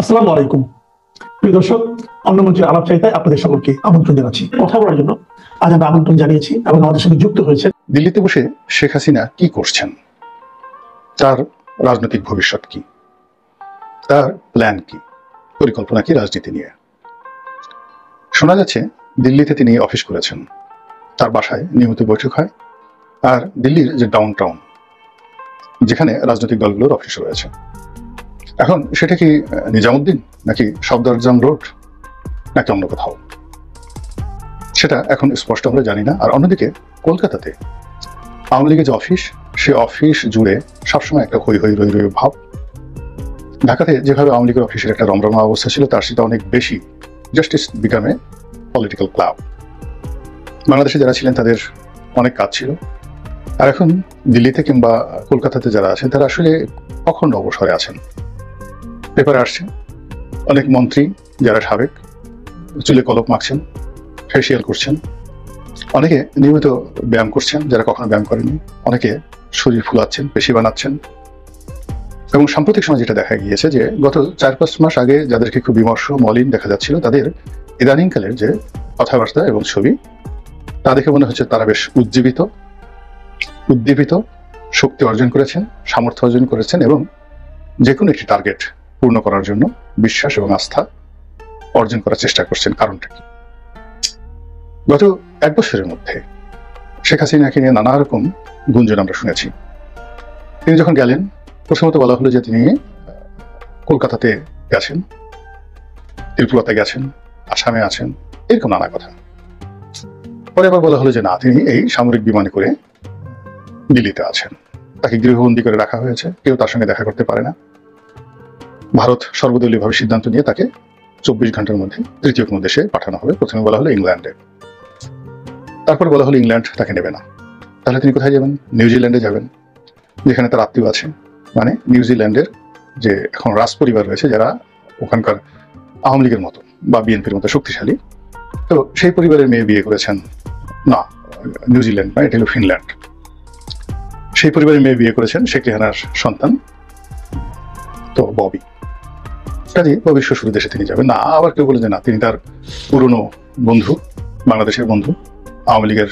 আসসালামু আলাইকুম প্রিয় দর্শক, অন্নমন্ত্রী আলাপ চাইতায় আপনাদের সকলকে আমন্ত্রণ জানাচ্ছি। কথা বলার জন্য আজ আমরা আমন্ত্রণ জানিয়েছি এবং আমাদের সঙ্গে যুক্ত হয়েছে দিল্লিতে বসে শেখ হাসিনা কি করছেন, তার রাজনৈতিক ভবিষ্যৎ কি, তার প্ল্যান কি, পরিকল্পনা কি রাজনীতি নিয়ে। শোনা যাচ্ছে দিল্লিতে তিনি অফিস করেছেন, তার বাসায় নিয়মিত বৈঠক হয়। আর দিল্লির যে ডাউন টাউন, যেখানে রাজনৈতিক দলগুলোর অফিস রয়েছে, এখন সেটা কি নিজামুদ্দিন নাকি সফদরজং রোড নাকি অন্য কোথাও, সেটা এখন স্পষ্ট আমরা জানি না। আর অন্যদিকে কলকাতাতে আওয়ামী লীগের যে অফিস, সে অফিস জুড়ে সবসময় একটা হই হই রই রই ভাব। ঢাকাতে যেভাবে আওয়ামী লীগের অফিসের একটা রমরমা অবস্থা ছিল, তার সেটা অনেক বেশি। Justice বিকামে political club. বাংলাদেশে যারা ছিলেন তাদের অনেক কাজ ছিল, আর এখন দিল্লিতে কিংবা কলকাতাতে যারা আছেন তারা আসলে অখণ্ড অবসরে আছেন। পেপারে আসছে অনেক মন্ত্রী যারা সাবেক চুলে কলপ মাখছেন, ফেসিয়াল করছেন, অনেকে নিয়মিত ব্যায়াম করছেন যারা কখনো ব্যায়াম করেনি, অনেকে শরীর ফুলাচ্ছেন, পেশি বানাচ্ছেন। এবং সাম্প্রতিক সময় যেটা দেখা গিয়েছে যে গত 4-5 মাস আগে যাদেরকে খুব বিমর্ষ মলিন দেখা যাচ্ছিল, তাদের ইদানিংকালের যে কথাবার্তা এবং ছবি, তা দেখে মনে হচ্ছে তারা বেশ উদ্দীপিত, শক্তি অর্জন করেছেন, সামর্থ্য অর্জন করেছেন এবং যে কোনো একটি টার্গেট পূর্ণ করার জন্য বিশ্বাস এবং আস্থা অর্জন করার চেষ্টা করছেন। কারণটা কি? গত 1 বছরের মধ্যে শেখ হাসিনাকে নিয়ে নানা রকম গুঞ্জন আমরা শুনেছি। তিনি যখন গেলেন, প্রথমত বলা হলো যে তিনি কলকাতাতে গেছেন, ত্রিপুরাতে গেছেন, আসামে আছেন, এরকম নানা কথা। পরে আবার বলা হলো যে না, তিনি এই সামরিক বিমানে করে দিল্লিতে আছেন, তাকে গৃহবন্দী করে রাখা হয়েছে, কেউ তার সঙ্গে দেখা করতে পারে না। ভারত সর্বদলীয়ভাবে সিদ্ধান্ত নিয়ে তাকে 24 ঘন্টার মধ্যে তৃতীয় কোনো দেশে পাঠানো হবে। প্রথমে বলা হলো ইংল্যান্ডে, তারপর বলা হলো ইংল্যান্ড তাকে নেবে না। তাহলে তিনি কোথায় যাবেন? নিউজিল্যান্ডে যাবেন, যেখানে তার আত্মীয় আছে। মানে নিউজিল্যান্ডের যে এখন রাজ পরিবার রয়েছে, যারা ওখানকার আওয়ামী লীগের মতো বা বিএনপির মতো শক্তিশালী, তো সেই পরিবারের মেয়ে বিয়ে করেছেন। না, নিউজিল্যান্ড না, এটা হলো ফিনল্যান্ড। সেই পরিবারের মেয়ে বিয়ে করেছেন শেখ রেহানার সন্তান, তো ববি। কাজে ববির শ্বশুর দেশে তিনি যাবেন না। আবার কেউ বলে যে না, তিনি তার পুরনো বন্ধু, বাংলাদেশের বন্ধু, আওয়ামী লীগের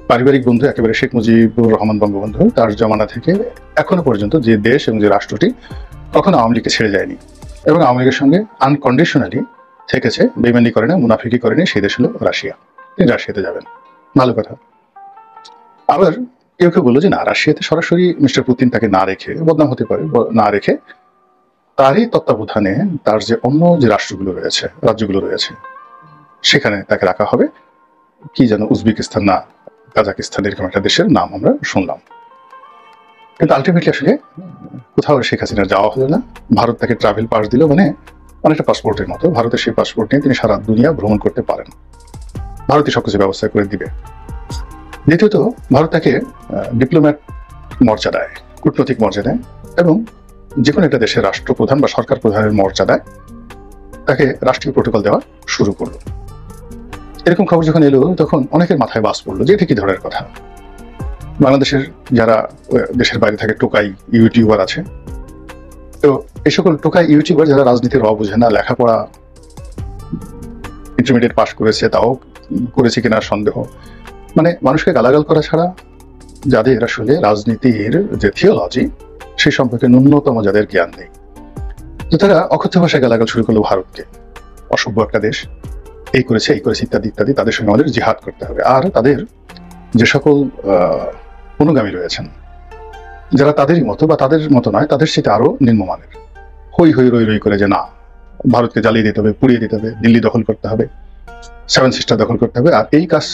পারিবারিক বন্ধু, একেবারে শেখ মুজিবুর রহমান বঙ্গবন্ধু, তার জমানা থেকে এখনো পর্যন্ত যে দেশ এবং যে রাষ্ট্রটি কখনো আওয়ামী লীগকে ছেড়ে যায়নি এবং আওয়ামী লীগের সঙ্গে আনকন্ডিশনালি থেকেছে, বেইমানি করে না, মুনাফিকি করেনি, সেই দেশ হলো রাশিয়া। তিনি রাশিয়াতে যাবেন, ভালো কথা। আবার কেউ কেউ বললো যে না, রাশিয়াতে সরাসরি মিস্টার পুতিন তাকে না রেখে, বদনাম হতে পারে, না রেখে তারই তত্ত্বাবধানে তার যে অন্য যে রাষ্ট্রগুলো রয়েছে, রাজ্যগুলো রয়েছে, সেখানে তাকে রাখা হবে। কি যেন উজবেকিস্তান না কাজাকিস্তান, এরকম একটা দেশের নাম আমরা শুনলাম। কিন্তু আলটিমেটলি আসলে কোথাও শেখ হাসিনার যাওয়া হলো না। ভারত তাকে ট্রাভেল পাস দিল, মানে অনেকটা পাসপোর্টের মতো। ভারতের সেই পাসপোর্ট নিয়ে তিনি সারা দুনিয়া ভ্রমণ করতে পারেন, ভারতই সবকিছু ব্যবস্থা করে দিবে। দ্বিতীয়ত, ভারত তাকে ডিপ্লোম্যাট মর্যাদায়, কূটনৈতিক মর্যাদায় এবং যে কোনো একটা দেশের রাষ্ট্রপ্রধান বা সরকার প্রধানের মর্যাদায় তাকে রাষ্ট্রীয় প্রোটোকল দেওয়া শুরু করলো। এরকম খবর যখন এলো, তখন অনেকের মাথায় বাস পড়লো যে এটা কি ধরনের কথা। বাংলাদেশের যারা দেশের বাইরে থাকে টোকাই ইউটিউবার আছে, তো এই সকল টোকাই ইউটিউবার যারা রাজনীতির বোঝে না, লেখাপড়া ইন্টারমিডিয়েট পাস করেছে, তাও করেছে কিনা সন্দেহ, মানে মানুষকে গালাগাল করা ছাড়া যাদের আসলে রাজনীতির যে থিওলজি সেই সম্পর্কে ন্যূনতম যাদের জ্ঞান নেই, তো তারা অকথ্য ভাষায় গালাগাল শুরু করলো ভারতকে। অসভ্য একটা দেশ, এই করেছে ইত্যাদি ইত্যাদি, তাদের সঙ্গে আমাদের জিহাদ করতে হবে। আর তাদের যে সকল অনুগামী রয়েছেন, যারা তাদেরই মতো বা তাদের মতো নয়, তাদের সেটা আরো নিম্নমানের, হই হই রই রই করে যে না, ভারতকে জ্বালিয়ে দিতে হবে, পুড়িয়ে দিতে হবে, দিল্লি দখল করতে হবে, 7 সিস্টার দখল করতে হবে। আর এই কাজ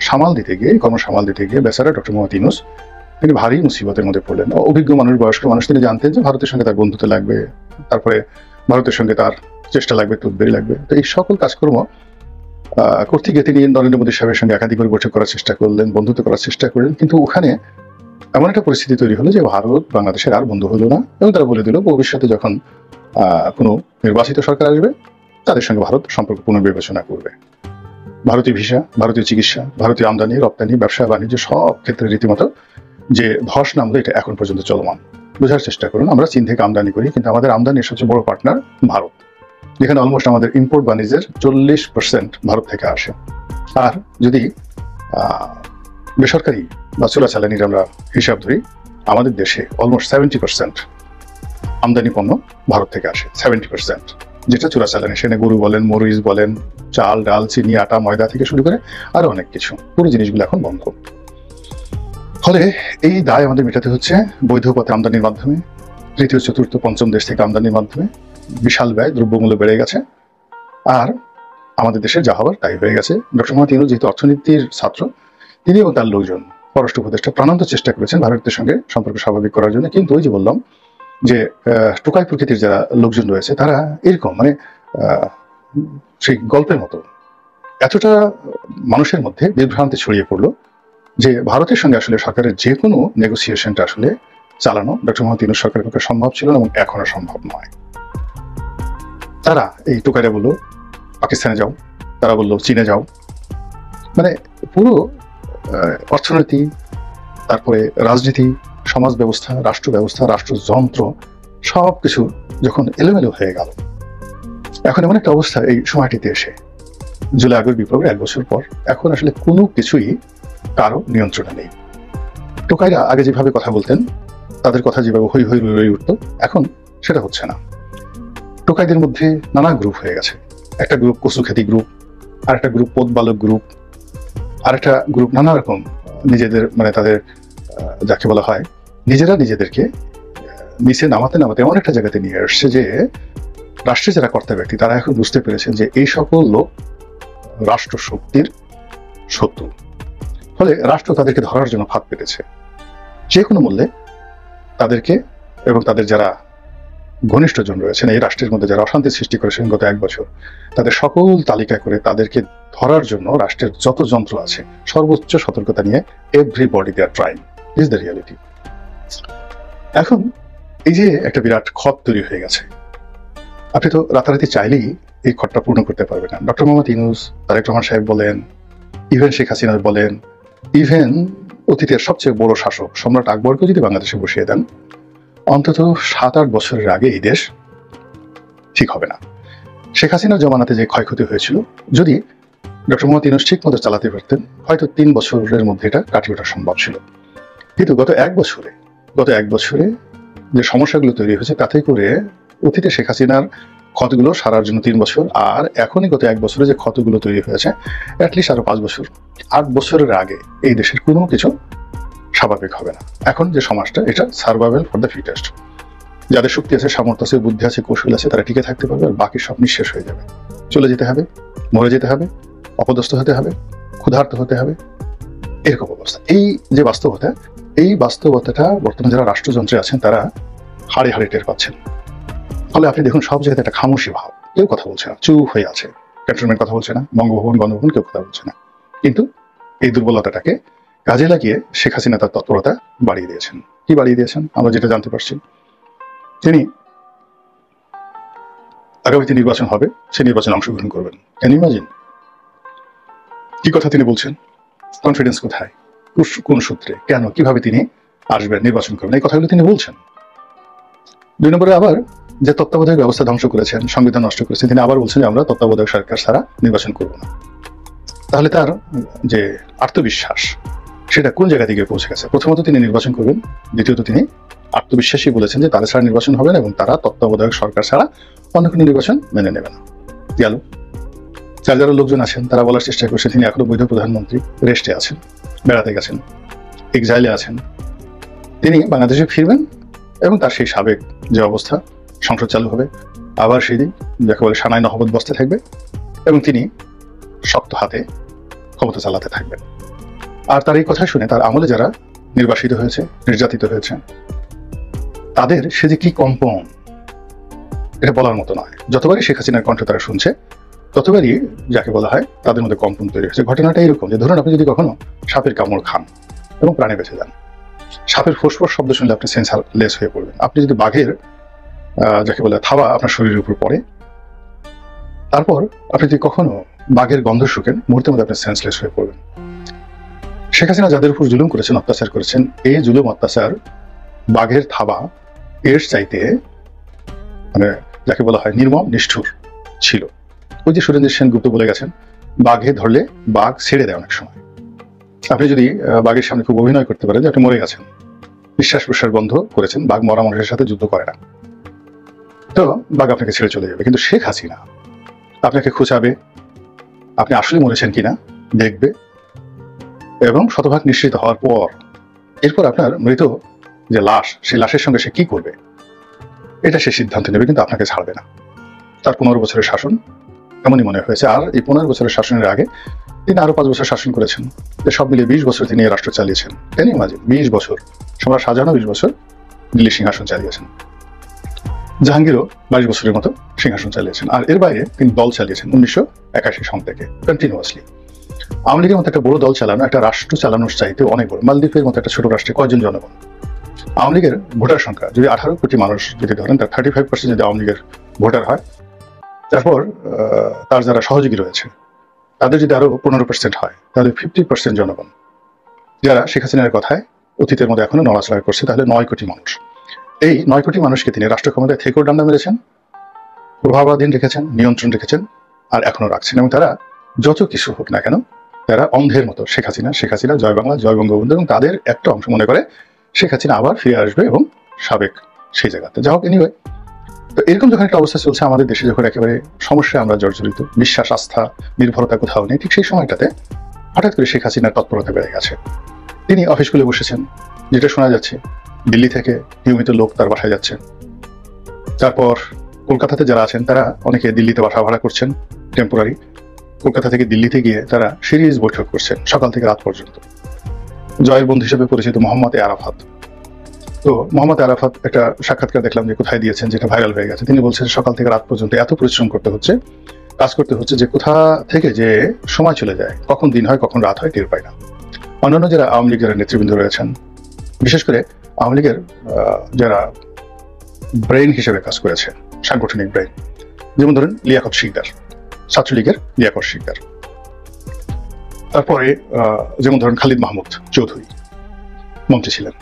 সামাল দিতে গিয়ে, কর্ম সামাল দিতে গিয়ে বেচারা ডক্টর মোহাম্মদ ইউনূস তিনি ভারী মুসিবতের মধ্যে পড়লেন। অভিজ্ঞ মানুষ, বয়স্ক মানুষ, তিনি জানতেন যে ভারতের সঙ্গে তার বন্ধুত্ব লাগবে, তারপরে ভারতের সঙ্গে তার চেষ্টা লাগবে, তদবির লাগবে। তো এই সকল কাজকর্ম করতে গিয়ে তিনি নরেন্দ্র মোদী সাহেবের সঙ্গে একাধিকবার বৈঠক করার চেষ্টা করলেন, বন্ধুত্ব করার চেষ্টা করলেন। কিন্তু ওখানে এমন একটা পরিস্থিতি তৈরি হলো যে ভারত বাংলাদেশের আর বন্ধু হলো না এবং তারা বলে দিল ভবিষ্যতে যখন কোনো নির্বাচিত সরকার আসবে, তাদের সঙ্গে ভারত সম্পর্ক পুনর্বিবেচনা করবে। ভারতীয় ভিসা, ভারতীয় চিকিৎসা, ভারতীয় আমদানি রপ্তানি, ব্যবসা বাণিজ্য সব ক্ষেত্রে রীতিমতো যে ধস নামলো, এটা এখন পর্যন্ত চলমান। বোঝার চেষ্টা করুন, আমরা চীন থেকে আমদানি করি, কিন্তু আমাদের আমদানির সবচেয়ে বড় পার্টনার ভারত। যেখানে অলমোস্ট আমাদের ইম্পোর্ট বাণিজ্যের 40% ভারত থেকে আসে। আর যদি বেসরকারি বা চোরাচালানির আমরা হিসাব ধরি, আমাদের দেশে অলমোস্ট 70% আমদানি পণ্য ভারত থেকে আসে, 70%, যেটা চোরাচালানি। সেখানে গরু বলেন, মরিচ বলেন, চাল, ডাল, চিনি, আটা, ময়দা থেকে শুরু করে আরো অনেক কিছু, পুরো জিনিসগুলো এখন বন্ধ। ফলে এই দায় আমাদের মেটাতে হচ্ছে বৈধ পথে আমদানির মাধ্যমে, তৃতীয়, চতুর্থ, পঞ্চম দেশ থেকে আমদানির মাধ্যমে। বিশাল ব্যয়, দ্রব্যমূল্য বেড়ে গেছে, আর আমাদের দেশের যা হওয়ার তাই হয়ে গেছে। ডক্টর মোহাম্মদ ইউনূস যেহেতু অর্থনীতির ছাত্র, তিনি এবং তার লোকজন, পররাষ্ট্র উপদেষ্টা, প্রাণান্ত চেষ্টা করেছেন ভারতের সঙ্গে সম্পর্ক স্বাভাবিক করার জন্য। কিন্তু ওই যে বললাম যে টোকাই প্রকৃতির যারা লোকজন রয়েছে, তারা এরকম মানে সেই গল্পের মতো এতটা মানুষের মধ্যে বিভ্রান্তি ছড়িয়ে পড়লো যে ভারতের সঙ্গে আসলে সরকারের যে কোনো নেগোসিয়েশনটা আসলে চালানো ডক্টর মোহাম্মদ ইউনূস সরকারের পক্ষে সম্ভব ছিল না, এবং এখনো সম্ভব নয়। তারা এই টোকাইরা বললো পাকিস্তানে যাও, তারা বললো চীনে যাও, মানে পুরো অর্থনীতি, তারপরে রাজনীতি, সমাজ ব্যবস্থা, রাষ্ট্র ব্যবস্থা, রাষ্ট্রযন্ত্র সবকিছু যখন এলোমেলো হয়ে গেল, এখন এমন একটা অবস্থা এই সময়টিতে এসে, জুলাই আগস্ট বিপ্লবের 1 বছর পর, এখন আসলে কোনো কিছুই কারো নিয়ন্ত্রণে নেই। টোকাইরা আগে যেভাবে কথা বলতেন, তাদের কথা যেভাবে হই হই রই রই উঠতো, এখন সেটা হচ্ছে না। টোকাইদের মধ্যে নানা গ্রুপ হয়ে গেছে। একটা গ্রুপ কচুখ্যাতি গ্রুপ, আর একটা গ্রুপ পোতবালক গ্রুপ, আর একটা গ্রুপ নানা রকম নিজেদের মানে তাদের যাকে বলা হয় নিজেরা নিজেদেরকে নিচে নামাতে নামাতে এমন একটা জায়গাতে নিয়ে আসছে যে রাষ্ট্রের যারা কর্তা ব্যক্তি, তারা এখন বুঝতে পেরেছেন যে এই সকল লোক রাষ্ট্র শক্তির শত্রু। ফলে রাষ্ট্র তাদেরকে ধরার জন্য ফাঁদ পেতেছে। যে কোনো মূল্যে তাদেরকে এবং তাদের যারা ঘনিষ্ঠজন রয়েছেন, এই রাষ্ট্রের মধ্যে যারা অশান্তি সৃষ্টি করেছেন গত 1 বছর, তাদের সকল তালিকা করে তাদেরকে ধরার জন্য রাষ্ট্রের যত যন্ত্র আছে সর্বোচ্চ সতর্কতা নিয়ে everybody they are trying, is the reality. এখন এই যে একটা বিরাট ক্ষত তৈরি হয়ে গেছে, আপনি তো রাতারাতি চাইলেই এই ক্ষতটা পূর্ণ করতে পারবেন না। ডক্টর মোহাম্মদ ইউনূস, তারেক রহমান সাহেব বলেন, ইভেন শেখ হাসিনা বলেন, ইভেন অতীতের সবচেয়ে বড় শাসক সম্রাট আকবরকে যদি বাংলাদেশে বসিয়ে দেন, অন্তত 7-8 বছরের আগে এই দেশ ঠিক হবে না। শেখ হাসিনার জমানাতে যে ক্ষয়ক্ষতি হয়েছিল, যদি ডক্টর মোহাম্মদ ইউনূস ঠিক মতো চালাতে পারতেন, হয়তো 3 বছরের মধ্যে এটা কাটিয়ে ওঠা সম্ভব ছিল। কিন্তু গত এক বছরে যে সমস্যাগুলো তৈরি হয়েছে, তাতে করে অতীতে শেখ হাসিনার ক্ষতগুলো সারার জন্য 3 বছর, আর এখনই গত 1 বছরে যে ক্ষতগুলো তৈরি হয়েছে, অ্যাটলিস্ট আরো 5 বছর, 8 বছরের আগে এই দেশের কোনো কিছু স্বাভাবিক হবে না। এখন যে সমাজটা, এটা সার্ভাইভাল ফর দ্য ফিটেস্ট। যাদের শক্তি আছে, সামর্থ্য আছে, বুদ্ধি আছে, কৌশল আছে, তারা টিকে থাকতে পারবে, আর বাকি সব নিঃশেষ হয়ে যাবে। চলে যেতে হবে, মরে যেতে হবে, অপদস্থ হতে হবে, ক্ষুধার্ত হতে হবে, এরকম অবস্থা। এই যে বাস্তবতা, এই বাস্তবতাটা বর্তমানে যারা রাষ্ট্রযন্ত্রে আছেন তারা হাড়ে হাড়ে টের পাচ্ছেন। ফলে আপনি দেখুন সব জায়গাতে একটা খামোশি ভাব, কেউ কথা বলছে না, চুপ হয়ে আছে। ক্যান্টনমেন্ট কথা বলছে না, বঙ্গভবন, গণভবন কেউ কথা বলছে না। কিন্তু এই দুর্বলতাটাকে কাজে লাগিয়ে শেখ হাসিনা তার তৎপরতা বাড়িয়ে দিয়েছেন। কি বাড়িয়ে দিয়েছেন আমরা যেটা জানতে পারছি, তিনি আগামীতে নির্বাচন হবে, সেই নির্বাচনে অংশগ্রহণ করবেন। Can you imagine? কি কথা তিনি বলছেন, কনফিডেন্স কোথায়, কোন সূত্রে, কেন, কিভাবে তিনি আসবেন, নির্বাচন করবেন, এই কথাগুলো তিনি বলছেন। 2 নম্বরে আবার যে তত্ত্বাবধায়ক ব্যবস্থা ধ্বংস করেছেন, সংবিধান নষ্ট করেছেন, তিনি আবার বলছেন যে আমরা তত্ত্বাবধায়ক সরকার ছাড়া নির্বাচন করব না। তাহলে তার যে আত্মবিশ্বাস, সেটা কোন জায়গা থেকে পৌঁছে গেছে? প্রথমত তিনি নির্বাচন করবেন, দ্বিতীয়ত তিনি আত্মবিশ্বাসী বলেছেন যে তাদের ছাড়া নির্বাচন হবে না, এবং তারা তত্ত্বাবধায়ক সরকার ছাড়া অন্য কোনো নির্বাচন মেনে নেবে না। গেল। যারা লোকজন আছেন তারা বলার চেষ্টা করছে তিনি এখনো বৈধ প্রধানমন্ত্রী, রেস্টে আছেন, বেড়াতে গেছেন, এক্সাইলে আছেন। তিনি বাংলাদেশে ফিরবেন এবং তার সেই সাবেক যে অবস্থা, সংসদ চালু হবে, আবার সেই দিন যাকে বলে সানাই নহবত বসতে থাকবে, এবং তিনি শক্ত হাতে ক্ষমতা চালাতে থাকবেন। আর তার এই কথা শুনে তার আমলে যারা নির্বাসিত হয়েছে, নির্যাতিত হয়েছে, তাদের সে যে কি কম্পন, এটা বলার মতো নয়। যতবারই শেখ হাসিনার কণ্ঠ তারা শুনছে, ততবারই যাকে বলা হয় তাদের মধ্যে কম্পন তৈরি হয়েছে। ঘটনাটা এরকম যে ধরুন আপনি যদি কখনো সাপের কামড় খান এবং প্রাণে বেঁচে যান, সাপের ফোঁস-ফোঁস শব্দ শুনলে আপনি সেন্সারলেস হয়ে পড়বেন। আপনি যদি বাঘের যাকে বলে থাবা আপনার শরীরের উপর পড়ে, তারপর আপনি যদি কখনো বাঘের গন্ধ শুকেন, মুহূর্তের মধ্যে আপনি সেন্সলেস হয়ে পড়বেন। শেখ হাসিনা যাদের উপর জুলুম করেছেন, অত্যাচার করেছেন, এই জুলুম অত্যাচার বাঘের থাবা এর চাইতে মানে যাকে বলা হয় নির্মম, নিষ্ঠুর ছিল। ওই যে সুরেন্দ্র সেনগুপ্ত বলে গেছেন, বাঘে ধরলে বাঘ ছেড়ে দেয় অনেক সময়। আপনি যদি বাঘের সামনে খুব অভিনয় করতে পারেন যে আপনি মরে গেছেন, নিঃশ্বাস প্রশ্বাস বন্ধ করেছেন, বাঘ মরা মানুষের সাথে যুদ্ধ করে না, তো বাঘ আপনাকে ছেড়ে চলে যাবে। কিন্তু শেখ হাসিনা আপনাকে খোঁচাবে, আপনি আসলে মরেছেন কিনা দেখবে, এবং শতভাগ নিশ্চিত হওয়ার পর এরপর আপনার মৃত যে লাশ, সেই লাশের সঙ্গে সে কি করবে এটা সে সিদ্ধান্ত নেবে, কিন্তু আপনাকে ছাড়বে না। তার 15 বছরের শাসন এমনই মনে হয়েছে। আর এই 15 বছরের শাসনের আগে তিনি আরো 5 বছর শাসন করেছেন। সব মিলিয়ে 20 বছর তিনি এই রাষ্ট্র চালিয়েছেন। কেন মাঝে 20 বছর সম্রাট শাহজাহানও 20 বছর দিল্লি সিংহাসন চালিয়েছেন, জাহাঙ্গীরও 22 বছরের মতো সিংহাসন চালিয়েছেন। আর এর বাইরে তিনি দল চালিয়েছেন 1981 সন থেকে কন্টিনিউয়াসলি। আওয়ামী লীগের মতো একটা বড় দল চালানো, একটা রাষ্ট্র চালানোর চাইতে অনেক বড়। মালদ্বীপের মতো একটা ছোট রাষ্ট্রে কয়জন জনগণ? আওয়ামী লীগের ভোটার সংখ্যা যদি 18 কোটি মানুষ যদি ধরেন, তার 35% যদি আওয়ামী লীগের ভোটার হয়, তারপর তার যারা সহযোগী রয়েছে তাদের যদি আরো 15% হয়, তাহলে 50% জনগণ যারা শেখ হাসিনার কথায় অতীতের মধ্যে এখনো নড়াচড়া করছে, তাহলে 9 কোটি মানুষ। এই 9 কোটি মানুষকে তিনি রাষ্ট্র ক্ষমতায় থেকেও ডান্ডা মেরেছেন, প্রভাবাধীন রেখেছেন, নিয়ন্ত্রণ রেখেছেন, আর এখনো রাখছেন। এবং তারা যত কিছু হোক না কেন, তারা অন্ধের মতো শেখ হাসিনা জয় বাংলা, জয় বঙ্গবন্ধু, এবং তাদের একটা অংশ মনে করে শেখ হাসিনা আবার ফিরে আসবে এবং সাবেক সেই জায়গাতে। যা হোক, এনিওয়ে, তো এরকম যখন একটা অবস্থা চলছে আমাদের দেশে, যখন একেবারে সমস্যায় আমরা জর্জরিত, বিশ্বাস, আস্থা, নির্ভরতা কোথাও নেই, ঠিক সেই সময়টাতে হঠাৎ করে শেখ হাসিনার তৎপরতা বেড়ে গেছে। তিনি অফিস খুলে বসেছেন, যেটা শোনা যাচ্ছে দিল্লি থেকে নিয়মিত লোক তার বাসায় যাচ্ছে। তারপর কলকাতাতে যারা আছেন তারা অনেকে দিল্লিতে বাসা ভাড়া করছেন টেম্পোরারি। কলকাতা থেকে দিল্লিতে গিয়ে তারা সিরিজ বৈঠক করছেন সকাল থেকে রাত পর্যন্ত। জয়ের বন্ধু হিসেবে পরিচিত মোহাম্মদ আরাফাত, তো মোহাম্মদ আরাফাত একটা সাক্ষাৎকার দেখলাম যে কোথায় দিয়েছেন, যেটা ভাইরাল হয়ে গেছে। তিনি বলছেন সকাল থেকে রাত পর্যন্ত এত পরিশ্রম করতে হচ্ছে, কাজ করতে হচ্ছে, যে কোথা থেকে যে সময় চলে যায়, কখন দিন হয় কখন রাত হয় টের পায় না। অন্যান্য যারা আওয়ামী লীগের নেতৃবৃন্দ রয়েছেন, বিশেষ করে আওয়ামী লীগের যারা ব্রেইন হিসেবে কাজ করেছে, সাংগঠনিক ব্রেইন, যেমন ধরেন লিয়াকত শিকদার, ছাত্রলীগের লিয়াকত শিকদার, তারপরে যেমন ধরেন খালিদ মাহমুদ চৌধুরী মন্ত্রী ছিলেন,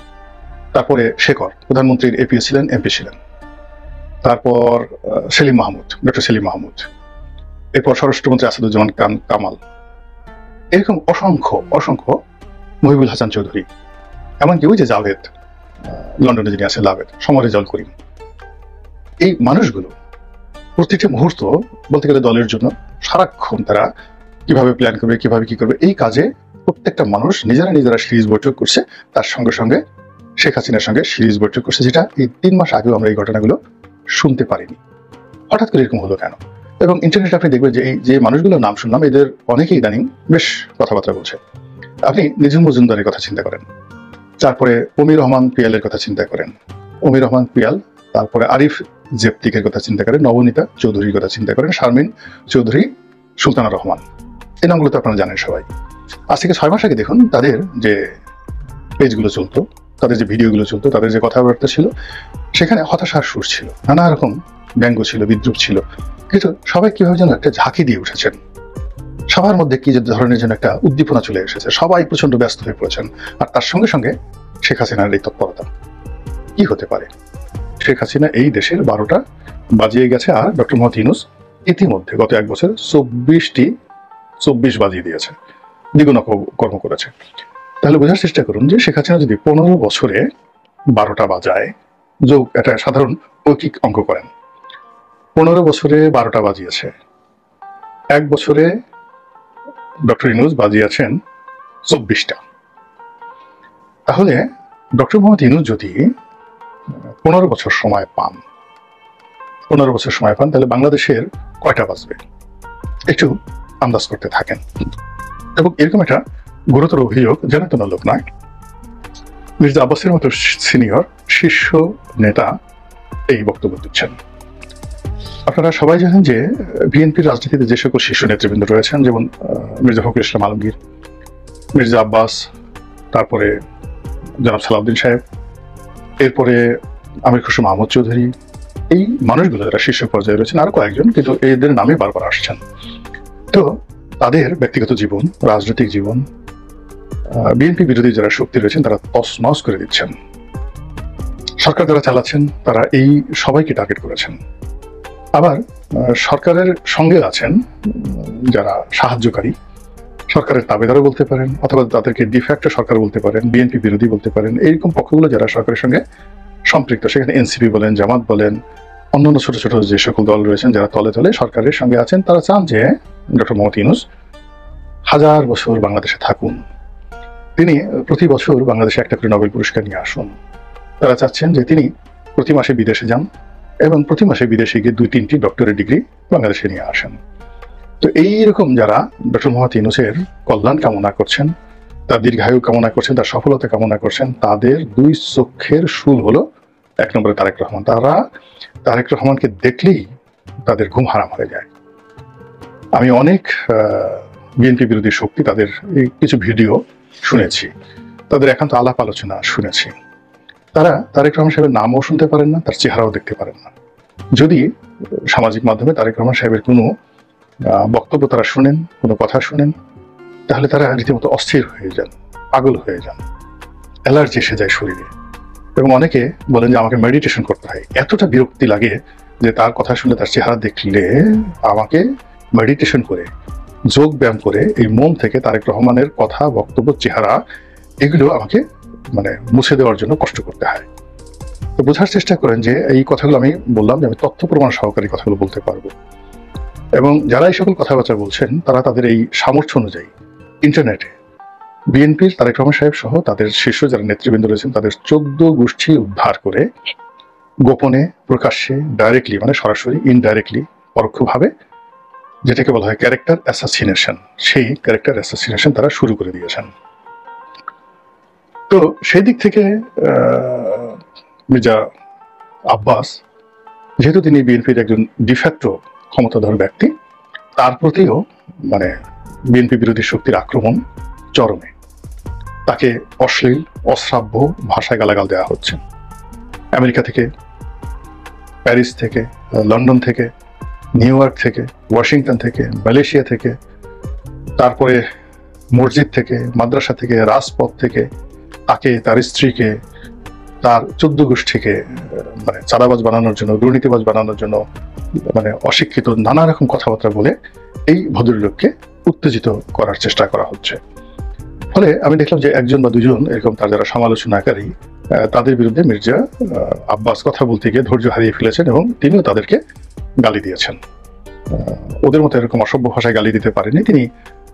তারপরে শেখর প্রধানমন্ত্রীর এপিও ছিলেন, এমপি ছিলেন, তারপর সেলিম মাহমুদ, ডক্টর সেলিম মাহমুদ, এরপর স্বরাষ্ট্রমন্ত্রী আসাদুজ্জামান কামাল, এরকম অসংখ্য মহিবুল হাসান চৌধুরী, এমনকি ওই যে জাভেদ, লন্ডনে যিনি আছে জাভেদ, সমরেজাল করিম, এই মানুষগুলো প্রতিটি মুহূর্ত বলতে গেলে দলের জন্য সারাক্ষণ তারা কিভাবে প্ল্যান করবে, কিভাবে কি করবে, এই কাজে প্রত্যেকটা মানুষ নিজেরা সিরিজ বৈঠক করছে। তার সঙ্গে সঙ্গে শেখ হাসিনার সঙ্গে সিরিজ বৈঠক করছে, যেটা এই 3 মাস আগেও আমরা এই ঘটনাগুলো শুনতে পারিনি। হঠাৎ করে এরকম হলো কেন? এবং ইন্টারনেটে আপনি দেখবেন যে এই যে মানুষগুলোর নাম শুনলাম, এদের অনেকেই ইদানিং বেশ কথাবার্তা বলছে। আপনি নিঝুম মজুমদারের কথা চিন্তা করেন, তারপরে অমির রহমান পিয়ালের কথা চিন্তা করেন, অমির রহমান পিয়াল, তারপরে আরিফ জেপ্তিকের কথা চিন্তা করেন, নবনীতা চৌধুরীর কথা চিন্তা করেন, শারমিন চৌধুরী, সুলতানা রহমান, এই নামগুলো তো আপনারা জানেন সবাই। আজ থেকে 6 মাস আগে দেখুন তাদের যে পেজগুলো চলতো, তাদের যে ভিডিওগুলো চলতো, তাদের যে কথাবার্তা ছিল, সেখানে হতাশার সুর ছিল, নানা রকম ব্যঙ্গ ছিল, বিদ্রুপ ছিল, কিন্তু সবাই কিভাবে যেন একটা ঝাঁকি দিয়ে উঠেছেন। সবার মধ্যে কি যে ধরনের যেন একটা উদ্দীপনা চলে এসেছে, সবাই প্রচন্ড ব্যস্ত হয়ে পড়েছেন। আর তার সঙ্গে সঙ্গে শেখ হাসিনার এই তৎপরতা। কি হতে পারে? শেখ হাসিনা এই দেশের 12টা বাজিয়ে গেছে, আর ডক্টর মোহাম্মদ ইউনূস ইতিমধ্যে গত 1 বছর 24 বাজিয়ে দিয়েছে, দ্বিগুণ কর্ম করেছে। তাহলে বোঝার চেষ্টা করুন যে শেখ হাসিনা যদি 15 বছরে 12টা বাজায়, যোগ একটা সাধারণ ঐকিক অঙ্ক করেন, 15 বছরে 12টা বাজিয়েছে, 1 বছরে ডক্টর ইউনূস বাজিয়েছেন 24টা। তাহলে ডক্টর মোহাম্মদ ইউনূস যদি 15 বছর সময় পান, তাহলে বাংলাদেশের কয়টা বাজবে একটু আন্দাজ করতে থাকেন। এবং এরকম একটা গুরুতর অভিযোগ, জানাতন লোক নয়, মির্জা আব্বাসের মতো সিনিয়র শীর্ষ নেতা এই বক্তব্য দিচ্ছেন। আপনারা সবাই জানেন যে বিএনপির রাজনীতিতে যে সকল শীর্ষ নেতৃবৃন্দ রয়েছেন, যেমন মির্জা ফখরুল ইসলাম আলমগীর, মির্জা আব্বাস, তারপরে জনাব সালাউদ্দিন সাহেব, এরপরে আমির খসরু মাহমুদ চৌধুরী, এই মানুষগুলো যারা শীর্ষ পর্যায়ে রয়েছেন, আরো কয়েকজন, কিন্তু এদের নামে বারবার আসছেন। তো তাদের ব্যক্তিগত জীবন, রাজনৈতিক জীবন, বিএনপি বিরোধী যারা শক্তি রয়েছেন তারা তছনছ করে দিচ্ছেন। সরকার যারা চালাচ্ছেন তারা এই সবাইকে টার্গেট করেছেন। আবার সরকারের সঙ্গে আছেন যারা সাহায্যকারী, সরকারের তাবেদারও বলতে পারেন, অথবা তাদেরকে ডিফ্যাক্টো সরকার বলতে পারেন, বিএনপি বিরোধী বলতে পারেন, এইরকম পক্ষগুলো যারা সরকারের সঙ্গে সম্পৃক্ত, সেখানে এনসিপি বলেন, জামাত বলেন, অন্যান্য ছোট ছোট যে সকল দল রয়েছেন যারা তলে তলে সরকারের সঙ্গে আছেন, তারা চান যে ডক্টর মোহাম্মদ ইউনূস 1000 বছর বাংলাদেশে থাকুন, তিনি প্রতি বছর বাংলাদেশে একটা করে নোবেল পুরস্কার নিয়ে আসুন। তারা চাচ্ছেন যে তিনি প্রতি মাসে বিদেশে যান এবং প্রতি মাসে বিদেশে গিয়ে 2-3টি ডক্টরেট ডিগ্রি বাংলাদেশে নিয়ে আসেন। তো এইরকম যারা ডক্টর মোহাম্মদ ইউনূসের কল্যাণ কামনা করছেন, তার দীর্ঘায়ু কামনা করছেন, তার সফলতা কামনা করছেন, তাদের 2 চক্ষের শুল হলো 1 নম্বরে তারেক রহমান। তারা তারেক রহমানকে দেখলেই তাদের ঘুম হারাম হয়ে যায়। আমি অনেক বিএনপি বিরোধী শক্তি তাদের কিছু ভিডিও শুনেছি, তাদের একান্ত আলাপ আলোচনা শুনেছি। তারা তারেক রহমান সাহেবের নামও শুনতে পারেন না, তার চেহারাও দেখতে পারেন না। যদি সামাজিক মাধ্যমে তারেক রহমান সাহেবের কোনো বক্তব্য তারা শুনেন, কোনো কথা শুনেন, তাহলে তারা রীতিমতো অস্থির হয়ে যান, পাগল হয়ে যান, অ্যালার্জি এসে যায় শরীরে। এবং অনেকে বলেন যে আমাকে মেডিটেশন করতে হয়। এতটা বিরক্তি লাগে যে তার কথা শুনলে, তার চেহারা দেখলে আমাকে মেডিটেশন করে, যোগ ব্যায়াম করে এই মন থেকে তারেক রহমানের কথা, বক্তব্য, চেহারা এগুলো আমাকে মুছে দেওয়ার জন্য কষ্ট করতে হয়। তো বোঝার চেষ্টা করেন যে এই কথাগুলো আমি বললাম যে আমি তথ্য প্রমাণ সহকারী কথাগুলো বলতে পারবো। এবং যারা এই সকল কথাবার্তা বলছেন তারা তাদের এই সামর্থ্য অনুযায়ী ইন্টারনেটে বিএনপির তারেক রহমান সাহেব সহ তাদের শীর্ষ যারা নেতৃবৃন্দ রয়েছেন তাদের 14 গোষ্ঠী উদ্ধার করে গোপনে, প্রকাশ্যে, ডাইরেক্টলি সরাসরি, ইনডাইরেক্টলি, পরোক্ষভাবে, যেটাকে বলা হয় ক্যারেক্টার অ্যাসাসিনেশন, সেই ক্যারেক্টার অ্যাসাসিনেশন তারা শুরু করে দিয়েছেন। তো সেই দিক থেকে মির্জা আব্বাস, যেহেতু তিনি বিএনপির একজন ডিফ্যাক্টো ক্ষমতাধর ব্যক্তি, তার প্রতিও বিএনপি বিরোধী শক্তির আক্রমণ চরমে। তাকে অশ্লীল, অশ্রাব্য ভাষায় গালাগাল দেওয়া হচ্ছে। আমেরিকা থেকে, প্যারিস থেকে, লন্ডন থেকে, নিউ ইয়র্ক থেকে, ওয়াশিংটন থেকে, মালয়েশিয়া থেকে, তারপরে মসজিদ থেকে, মাদ্রাসা থেকে, রাজপথ থেকে তাকে, তার স্ত্রীকে, তার 14 গোষ্ঠীকে চাঁদাবাজ বানানোর জন্য, দুর্নীতিবাজ বানানোর জন্য, অশিক্ষিত নানা রকম কথাবার্তা বলে এই ভদ্রলোককে উত্তেজিত করার চেষ্টা করা হচ্ছে। ফলে আমি দেখলাম যে 1জন বা 2জন এরকম তার যারা সমালোচনাকারী, তাদের বিরুদ্ধে মির্জা আব্বাস কথা বলতে গিয়ে ধৈর্য হারিয়ে ফেলেছেন এবং তিনিও তাদেরকে গালি দিয়েছেন। ওদের মতো এরকম অসভ্য ভাষায় গালি দিতে পারেনি তিনি,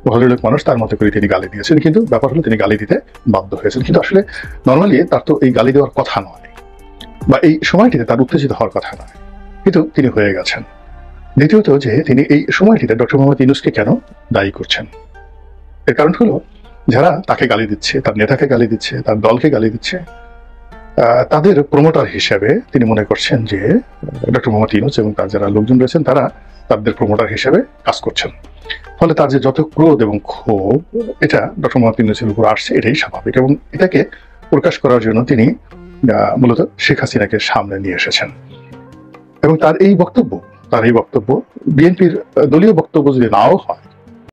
ভদ্রলোক মানুষ, তার মতো করে তিনি গালি দিয়েছেন। কিন্তু ব্যাপার হলো তিনি গালি দিতে বাধ্য হয়েছেন। কিন্তু আসলে নর্মালি তার তো এই গালি দেওয়ার কথা নয়, বা এই সময়টিতে তার উত্তেজিত হওয়ার কথা নয়, কিন্তু তিনি হয়ে গেছেন। দ্বিতীয়ত, যে তিনি এই সময়টিতে ডক্টর মোহাম্মদ ইউনূসকে কেন দায়ী করছেন, এর কারণ হলো যারা তাকে গালি দিচ্ছে, তার নেতাকে গালি দিচ্ছে, তার দলকে গালি দিচ্ছে, তাদের প্রমোটার হিসেবে তিনি মনে করছেন যে ডক্টর মোহাম্মদ ইউনূস এবং তার যারা লোকজন রয়েছেন তারা তাদের প্রমোটার হিসেবে কাজ করছেন। ফলে তার যে যত ক্রোধ এবং ক্ষোভ, এটা ডক্টর মোহাম্মদ ইউনূসের উপর আসছে, এটাই স্বাভাবিক। এবং এটাকে প্রকাশ করার জন্য তিনি মূলত শেখ হাসিনাকে সামনে নিয়ে এসেছেন। এবং তার এই বক্তব্য বিএনপির দলীয় বক্তব্য যদি নাও হয়,